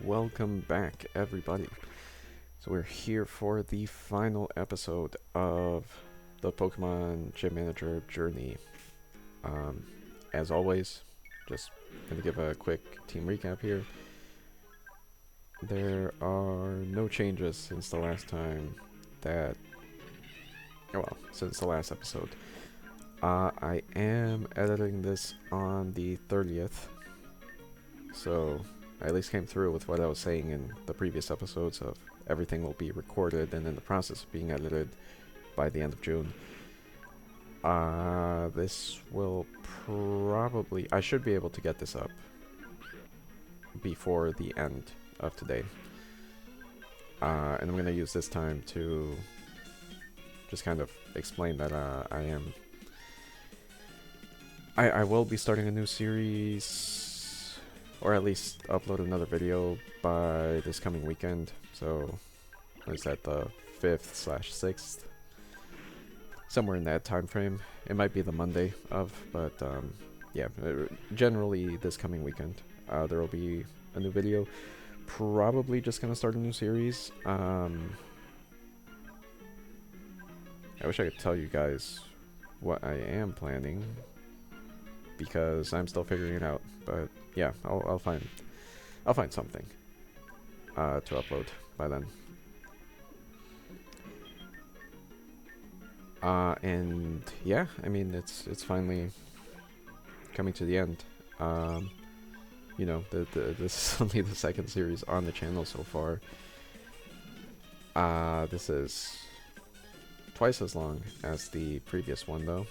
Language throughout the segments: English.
welcome back, everybody. So we're here for the final episode of the Pokemon Gym Manager journey. Um, as always, just gonna give a quick team recap here. There are no changes since the last time that, since the last episode. I am editing this on the 30th, so I at least came through with what I was saying in the previous episodes of everything will be recorded and in the process of being edited by the end of June. This will probably... I should be able to get this up before the end of today. And I'm going to use this time to just kind of explain that I will be starting a new series, or at least upload another video by this coming weekend. So, is that the 5th/6th? Somewhere in that time frame. It might be the Monday of, but yeah, generally this coming weekend there will be a new video. Probably just gonna start a new series. I wish I could tell you guys what I am planning, because I'm still figuring it out. But yeah, I'll find something to upload by then. And yeah, I mean it's finally coming to the end. You know, this is only the second series on the channel so far. This is twice as long as the previous one, though.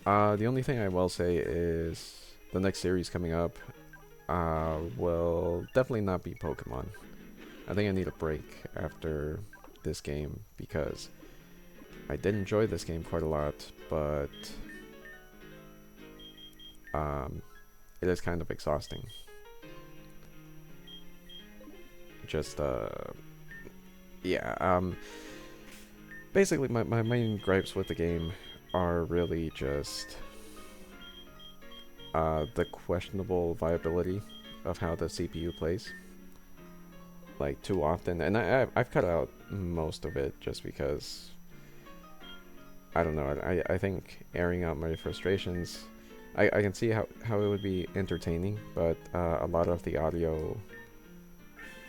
The only thing I will say is the next series coming up will definitely not be Pokemon. I think I need a break after this game, because I did enjoy this game quite a lot, but it is kind of exhausting. Just yeah, basically my main gripes with the game are really just the questionable viability of how the CPU plays. Like, too often, and I've cut out most of it just because I don't know. I think airing out my frustrations, I can see how it would be entertaining, but a lot of the audio,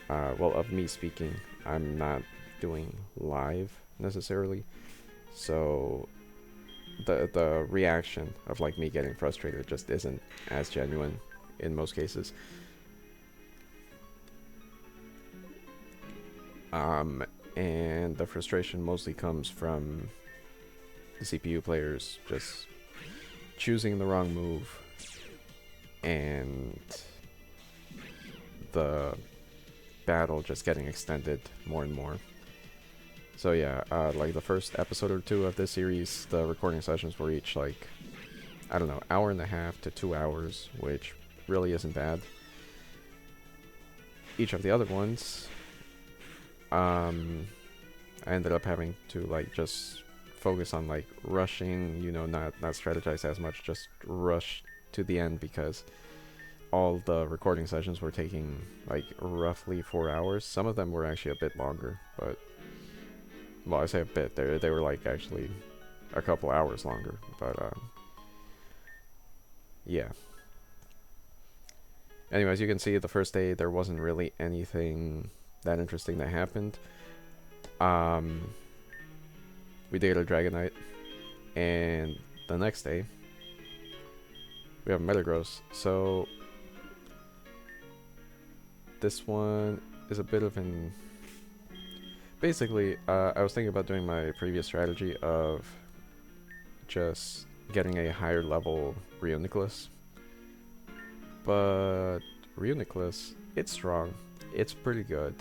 of me speaking, I'm not doing live necessarily, so the reaction of like me getting frustrated just isn't as genuine in most cases. And the frustration mostly comes from the CPU players just choosing the wrong move, and the battle just getting extended more and more. So yeah, like the first episode or two of this series, the recording sessions were each like, I don't know, hour and a half to 2 hours, which really isn't bad. Each of the other ones, I ended up having to like just focus on like rushing, you know, not strategize as much, just rush to the end, because all the recording sessions were taking like roughly 4 hours. Some of them were actually a bit longer, but well, I say a bit, they were like actually a couple hours longer, but yeah. Anyways, you can see the first day there wasn't really anything that interesting that happened. We did a Dragonite, and the next day we have Metagross. So this one is a bit of an... Basically, I was thinking about doing my previous strategy of just getting a higher level Reuniclus. But Reuniclus, it's strong, it's pretty good,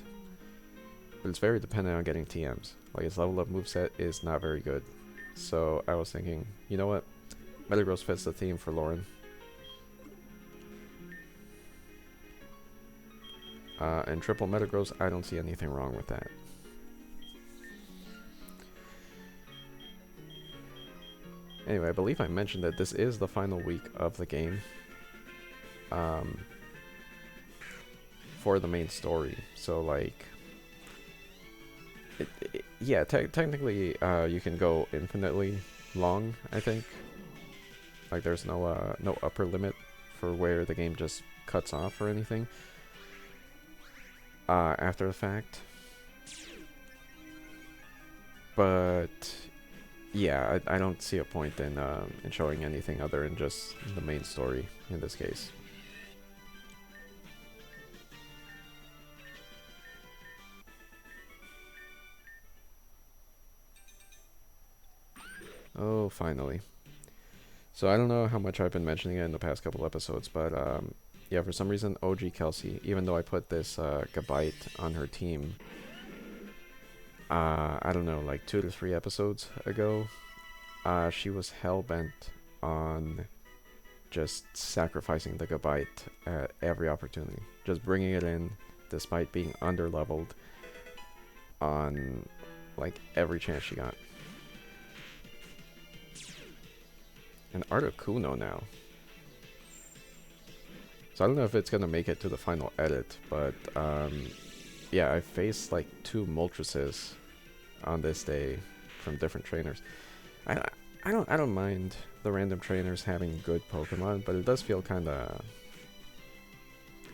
but it's very dependent on getting TMs. Like, its level up moveset is not very good. So I was thinking, you know what? Metagross fits the theme for Lauren. And triple Metagross, I don't see anything wrong with that. Anyway, I believe I mentioned that this is the final week of the game. um, for the main story. So like, yeah, technically, you can go infinitely long. I think like there's no upper limit for where the game just cuts off or anything after the fact. But yeah, I don't see a point in showing anything other than just the main story in this case. Oh, finally. So I don't know how much I've been mentioning it in the past couple episodes, but yeah, for some reason OG Kelsey, even though I put this Gabite on her team, I don't know, like 2 to 3 episodes ago, she was hell-bent on just sacrificing the Gabite at every opportunity. Just bringing it in despite being underleveled on like every chance she got. And Articuno now. So I don't know if it's gonna make it to the final edit, but yeah, I faced like 2 Moltres on this day from different trainers. I don't mind the random trainers having good Pokemon, but it does feel kinda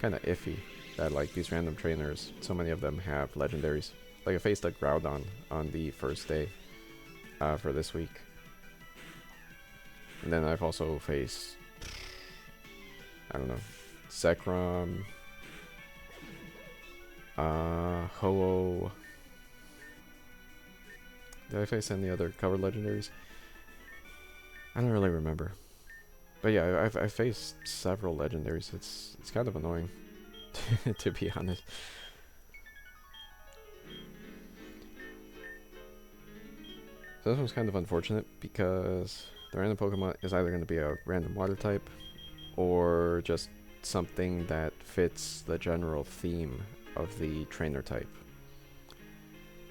iffy that like these random trainers, so many of them have legendaries. Like I faced a Groudon on the first day for this week. And then I've also faced, I don't know, Zekrom, Ho-Oh. Did I face any other covered legendaries? I don't really remember. But yeah, I've faced several legendaries. It's kind of annoying, to be honest. So this one's kind of unfortunate because the random Pokemon is either going to be a random water type or just something that fits the general theme of the trainer type.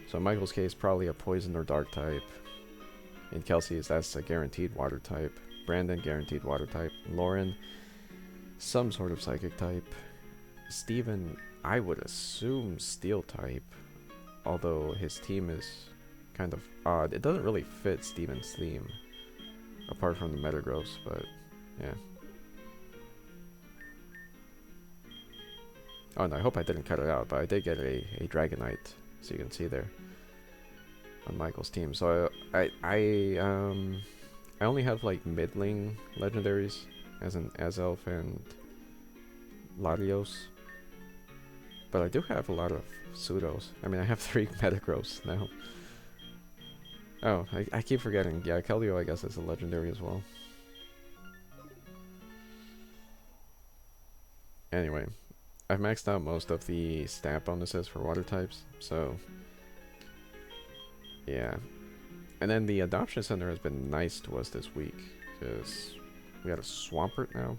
So in Michael's case, probably a poison or dark type. In Kelsey's, that's a guaranteed water type. Brandon, guaranteed water type. Lauren, some sort of psychic type. Steven, I would assume steel type, although his team is kind of odd. It doesn't really fit Steven's theme, apart from the Metagross, but yeah. Oh, and I hope I didn't cut it out, but I did get a Dragonite, so you can see there on Michael's team. So I only have like middling legendaries, as in Azelf and Latios, but I do have a lot of pseudos. I mean, I have 3 Metagross now. Oh, I keep forgetting. Yeah, Keldeo I guess is a legendary as well. Anyway, I've maxed out most of the stat bonuses for water types, so yeah. And then the adoption center has been nice to us this week, because we got a Swampert now.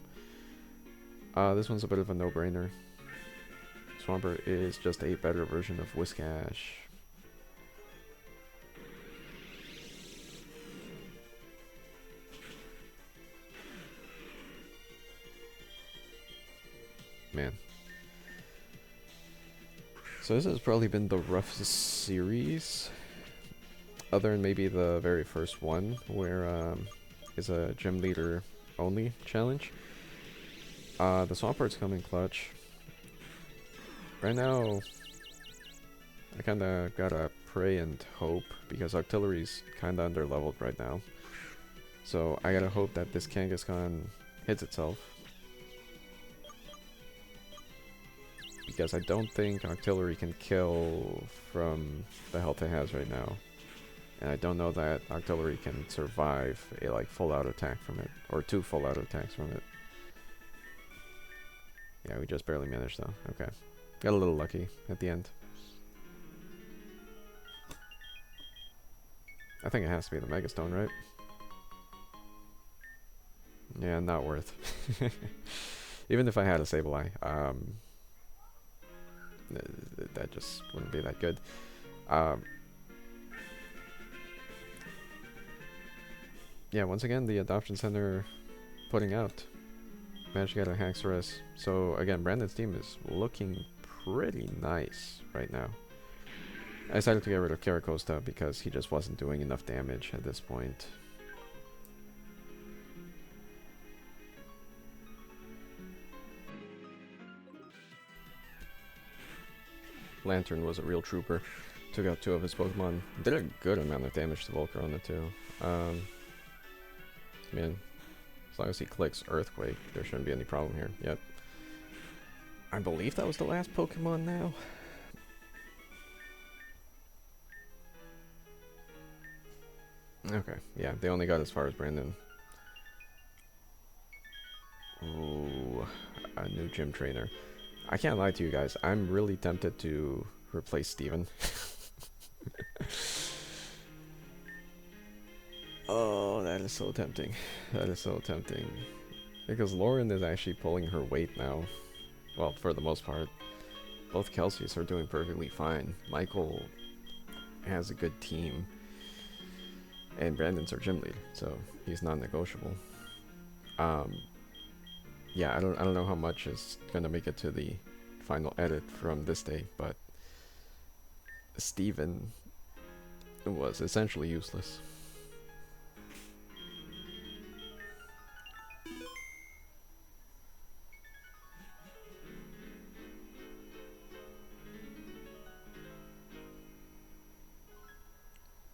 This one's a bit of a no-brainer. Swampert is just a better version of Whiscash. Man. So this has probably been the roughest series, other than maybe the very first one, where is a gym leader only challenge. The Swampert's coming clutch. Right now, I kinda gotta pray and hope, because Octillery's kinda underleveled right now. So I gotta hope that this Kangaskhan hits itself, because I don't think Octillery can kill from the health it has right now. And I don't know that Octillery can survive a like full out attack from it, or 2 full out attacks from it. Yeah, we just barely managed though. Okay. Got a little lucky at the end. I think it has to be the Megastone, right? Yeah, not worth. Even if I had a Sableye, that just wouldn't be that good. Yeah, once again, the adoption center putting out. Managed to get a Haxorus. So again, Brandon's team is looking pretty nice right now. I decided to get rid of Caracosta because he just wasn't doing enough damage at this point. Lantern was a real trooper. Took out 2 of his Pokemon. Did a good amount of damage to Volcarona too. Man, as long as he clicks Earthquake, there shouldn't be any problem here. Yep. I believe that was the last Pokemon now. Okay, yeah, they only got as far as Brandon. Ooh, a new gym trainer. I can't lie to you guys, I'm really tempted to replace Steven. Oh, that is so tempting. That is so tempting. Because Lauren is actually pulling her weight now. Well, for the most part. Both Kelseys are doing perfectly fine. Michael has a good team. And Brandon's our gym lead, so he's non-negotiable. Yeah, I don't know how much is gonna make it to the final edit from this day, but Steven was essentially useless.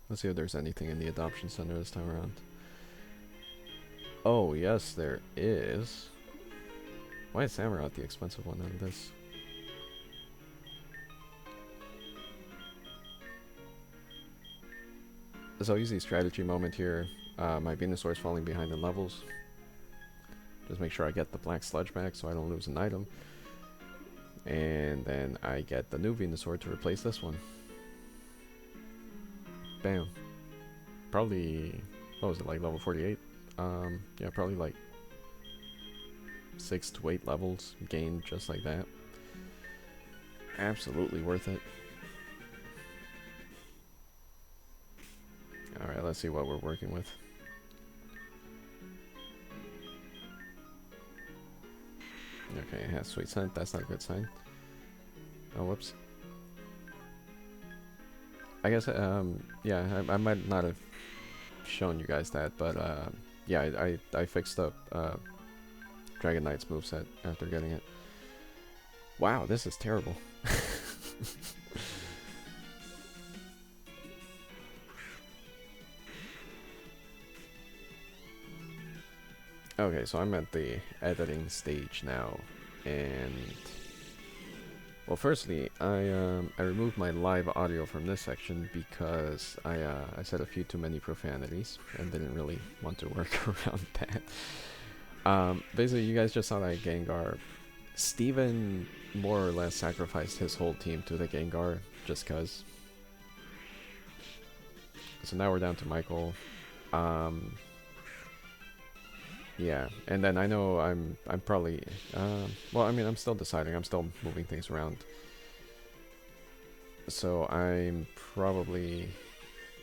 Let's see if there's anything in the adoption center this time around. Oh, yes, there is. Why is Samurott the expensive one out of this? So I'll use the strategy moment here. My Venusaur is falling behind in levels. Just make sure I get the black sludge back so I don't lose an item. And then I get the new Venusaur to replace this one. Bam. Probably, what was it, like level 48? Yeah, probably like 6 to 8 levels gained just like that. Absolutely worth it. Alright, let's see what we're working with. Okay, it has Sweet Scent. That's not a good sign. Oh, whoops. I guess, yeah, I might not have shown you guys that, but, yeah, I fixed up, Dragon Knight's moveset after getting it. Wow, this is terrible. Okay, so I'm at the editing stage now, and well, firstly, I removed my live audio from this section because I said a few too many profanities and didn't really want to work around that. Basically, you guys just saw that Gengar. Steven more or less sacrificed his whole team to the Gengar just cause. So now we're down to Michael. Yeah, and then I know I'm probably well, I mean, I'm still deciding. I'm still moving things around. So I'm probably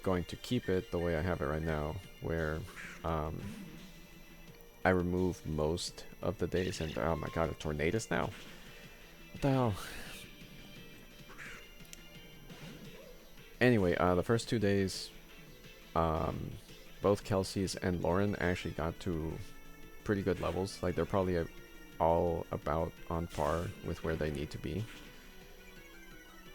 going to keep it the way I have it right now, where I remove most of the days, and oh my god, a Tornadus now. What the hell? Anyway, the first 2 days, both Kelsey's and Lauren actually got to pretty good levels. Like, they're probably all about on par with where they need to be.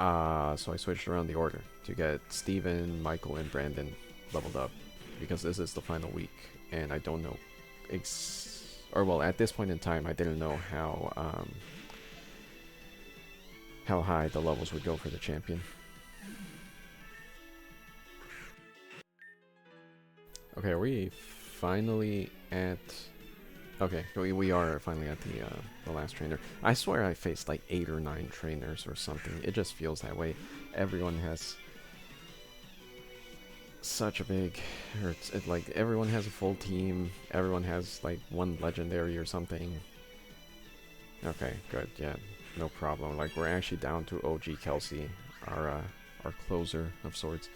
So I switched around the order to get Steven, Michael, and Brandon leveled up, because this is the final week, and I don't know or well, at this point in time, I didn't know how high the levels would go for the champion. Okay, are we finally at... Okay, we are finally at the last trainer. I swear I faced like 8 or 9 trainers or something. It just feels that way. Everyone has such a big... like, everyone has a full team. Everyone has like 1 legendary or something. Okay, good, yeah, no problem. Like, we're actually down to OG Kelsey, our closer of sorts.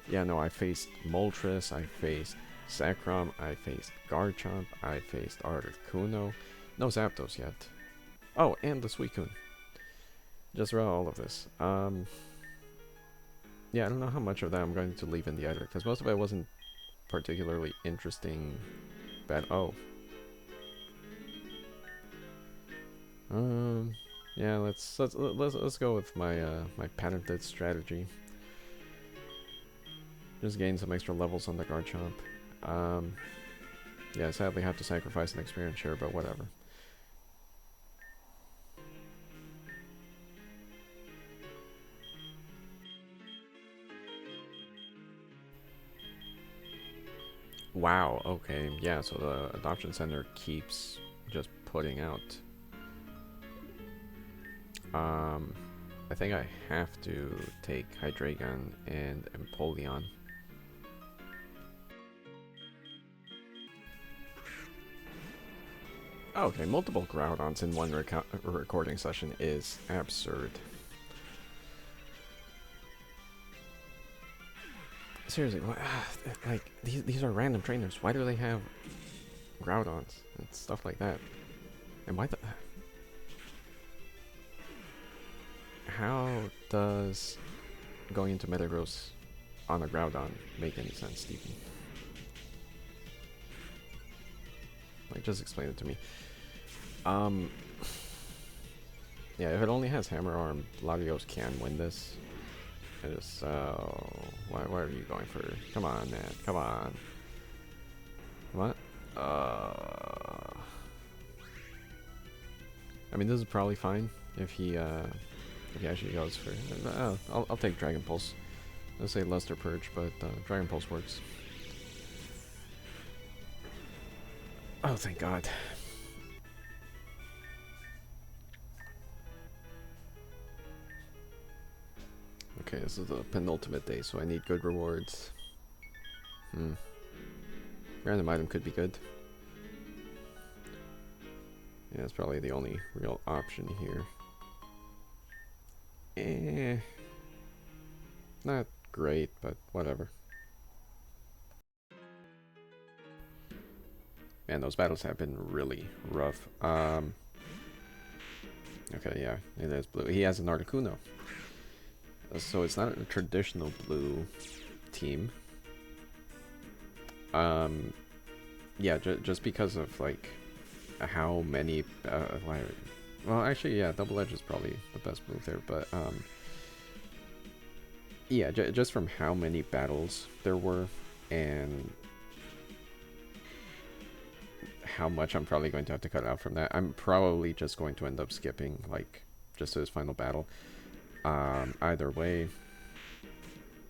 Yeah, no, I faced Moltres, I faced Zekrom, I faced Garchomp, I faced Articuno, No Zapdos yet. Oh, and the Suicune. Just read all of this. Yeah, I don't know how much of that I'm going to leave in the editor, because most of it wasn't particularly interesting. Bad. Oh. Yeah, let's go with my my patented strategy. Just gain some extra levels on the Garchomp. Yeah, sadly have to sacrifice an experience share, but whatever. Wow, okay, yeah, so the adoption center keeps just putting out. I think I have to take Hydreigon and Empoleon. Okay, multiple Groudons in one recording session is absurd. Seriously, what, like, these are random trainers. Why do they have Groudons and stuff like that? And why the... How does going into Metagross on a Groudon make any sense, Stevie? Like, just explain it to me. Yeah, if it only has Hammer Arm, Latios can win this. It is, why are you going for... Come on, man, come on. What? I mean, this is probably fine if he actually goes for... I'll take Dragon Pulse. Let's say Luster Purge, but Dragon Pulse works. Oh, thank God. Okay, this is the penultimate day, so I need good rewards. Random item could be good. Yeah, it's probably the only real option here. Not great, but whatever. Man, those battles have been really rough. Okay, yeah, it is blue. He has an Articuno. So it's not a traditional blue team. Yeah, just because of, like, how many... well, actually, yeah, Double Edge is probably the best move there, but, yeah, just from how many battles there were, and how much I'm probably going to have to cut out from that, I'm probably just going to end up skipping, like, just to his final battle. Either way,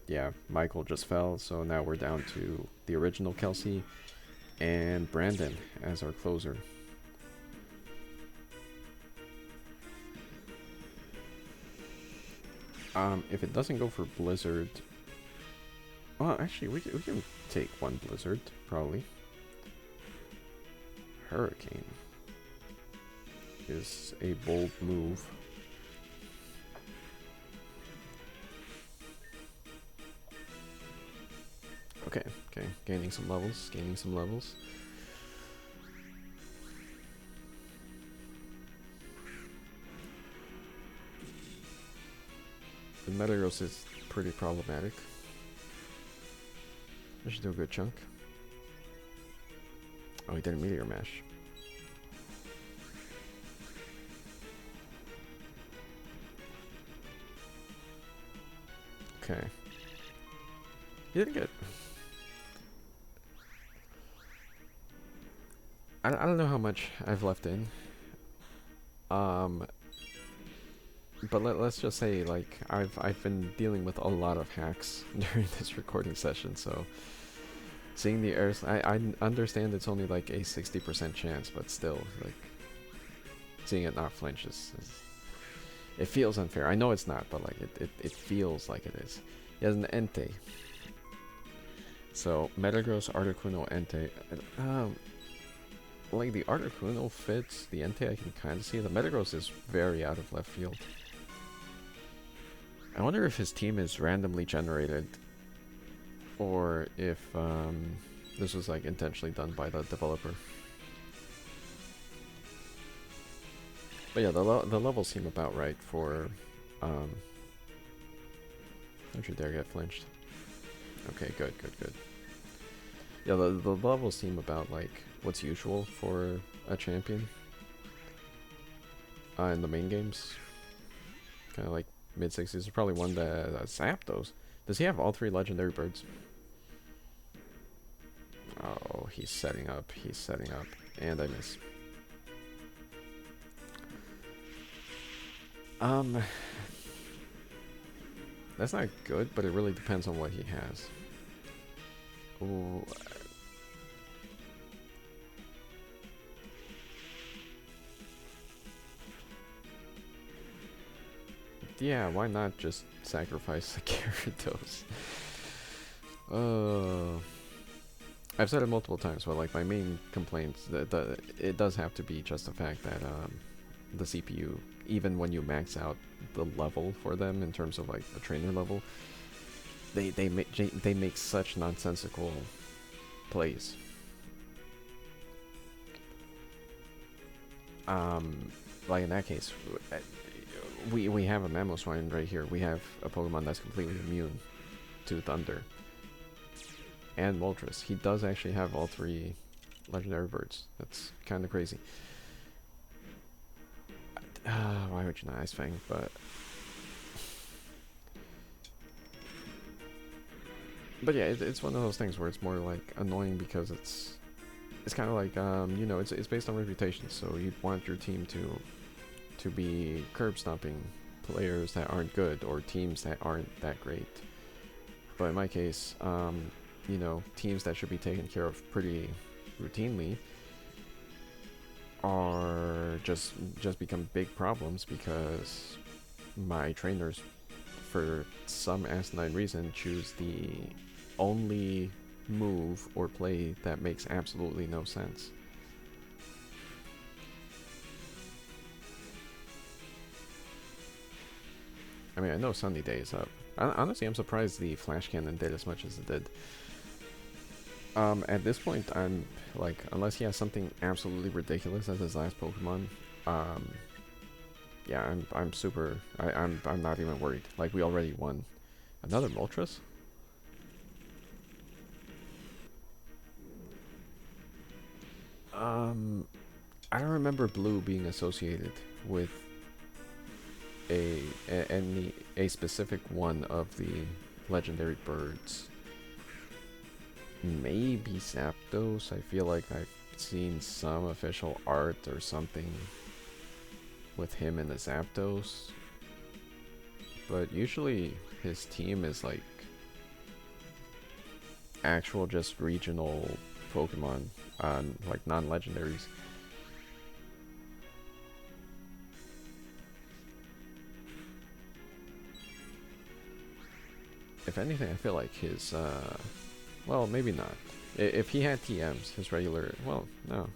yeah, Michael just fell, so now we're down to the original Kelsey and Brandon as our closer. If it doesn't go for Blizzard... Well, actually, we can take one Blizzard, probably. Hurricane is a bold move. Okay, gaining some levels. The Metagross is pretty problematic. I should do a good chunk. Oh, he did a Meteor Mash. Okay. You did good. I don't know how much I've left in. But let's just say, like, I've been dealing with a lot of hacks during this recording session, so seeing the errors, I understand it's only like a 60% chance, but still, like, seeing it not flinch is it feels unfair. I know it's not, but like it feels like it is. He has an Entei. So Metagross, Articuno, Entei. Like, the Articuno fits, the Entei I can kind of see. The Metagross is very out of left field. I wonder if his team is randomly generated, or if this was, like, intentionally done by the developer. But yeah, the levels seem about right for. Um, don't you dare get flinched. Okay, good, good, good. Yeah, the levels seem about like what's usual for a champion in the main games. Kind of like mid 60s. There's probably one that Zapdos. Does he have all three legendary birds? Oh, he's setting up. He's setting up. And I miss. That's not good, but it really depends on what he has. Ooh. Yeah, why not just sacrifice the Gyarados? I've said it multiple times, but like my main complaints, it does have to be just the fact that the CPU, even when you max out the level for them in terms of like the trainer level, they make such nonsensical plays. Like in that case, we have a Mamoswine right here. We have a Pokemon that's completely immune to Thunder and Moltres. He does actually have all three legendary birds. That's kind of crazy. Why would you not Ice Fang? But yeah, it's one of those things where it's more like annoying because it's kind of like you know, it's based on reputation. So you want your team to be curb stomping players that aren't good or teams that aren't that great. But in my case, you know, teams that should be taken care of pretty routinely are just become big problems because my trainers, for some asinine reason, choose the only move or play that makes absolutely no sense. I mean, I know Sunny Day is up. Honestly, I'm surprised the Flash Cannon did as much as it did. At this point, I'm like, unless he has something absolutely ridiculous as his last Pokemon, yeah, I'm super. I'm not even worried. Like, we already won. Another Moltres? I don't remember Blue being associated with a specific one of the legendary birds. Maybe Zapdos. I feel like I've seen some official art or something with him and the Zapdos. But usually his team is like actual just regional Pokemon, like non-legendaries. If anything, I feel like his, well, maybe not. If he had TMs, his regular, well, no.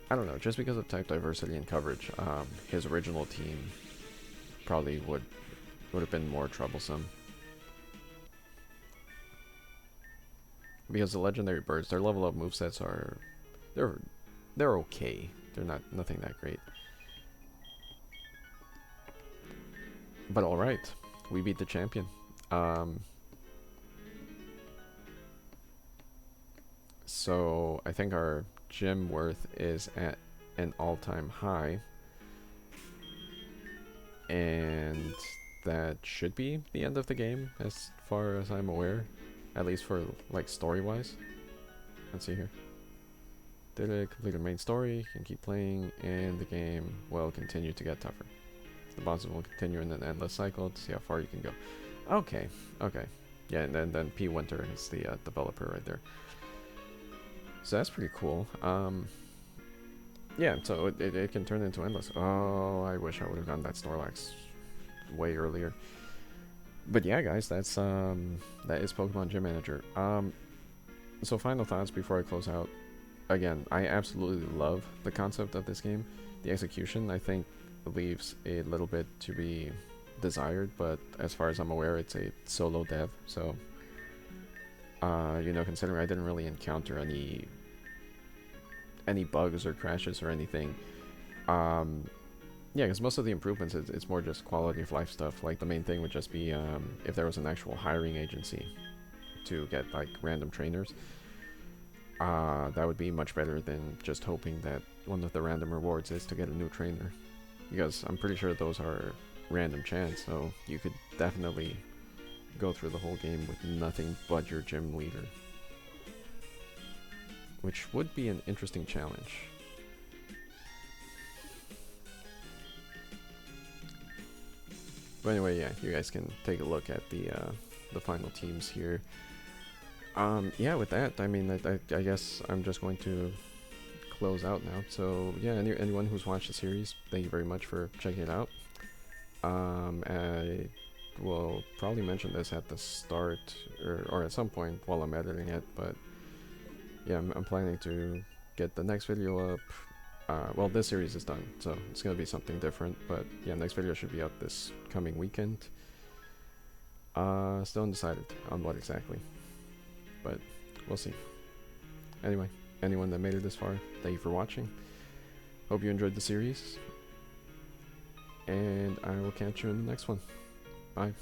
I don't know, just because of type diversity and coverage, his original team probably would have been more troublesome. Because the legendary birds, their level up movesets are, they're okay. They're nothing that great. But alright, we beat the champion. So I think our gym worth is at an all-time high. And that should be the end of the game, as far as I'm aware. At least for, like, story-wise. Let's see here. Did it complete the main story, can keep playing, and the game will continue to get tougher. The bosses will continue in an endless cycle to see how far you can go. Okay, okay. Yeah, and then P. Winter is the developer right there. So that's pretty cool. Yeah, so it can turn into endless. Oh, I wish I would have done that Snorlax way earlier. But yeah, guys, that is Pokemon Gym Manager. So final thoughts before I close out. Again, I absolutely love the concept of this game. The execution, I think, leaves a little bit to be desired, but as far as I'm aware, it's a solo dev. So, you know, considering I didn't really encounter any any bugs or crashes or anything. Yeah, because most of the improvements, it's more just quality of life stuff. Like, the main thing would just be if there was an actual hiring agency to get, like, random trainers. That would be much better than just hoping that one of the random rewards is to get a new trainer. Because I'm pretty sure those are random chance, so you could definitely go through the whole game with nothing but your gym leader. Which would be an interesting challenge. But anyway, yeah, you guys can take a look at the final teams here. Yeah, with that, I mean, I guess I'm just going to close out now. So yeah, anyone who's watched the series, thank you very much for checking it out. I will probably mention this at the start or at some point while I'm editing it, but yeah, I'm planning to get the next video up. Well, this series is done, so it's gonna be something different, but yeah, next video should be up this coming weekend. Still undecided on what exactly, but we'll see. Anyway, anyone that made it this far, thank you for watching. Hope you enjoyed the series, and I will catch you in the next one. Bye.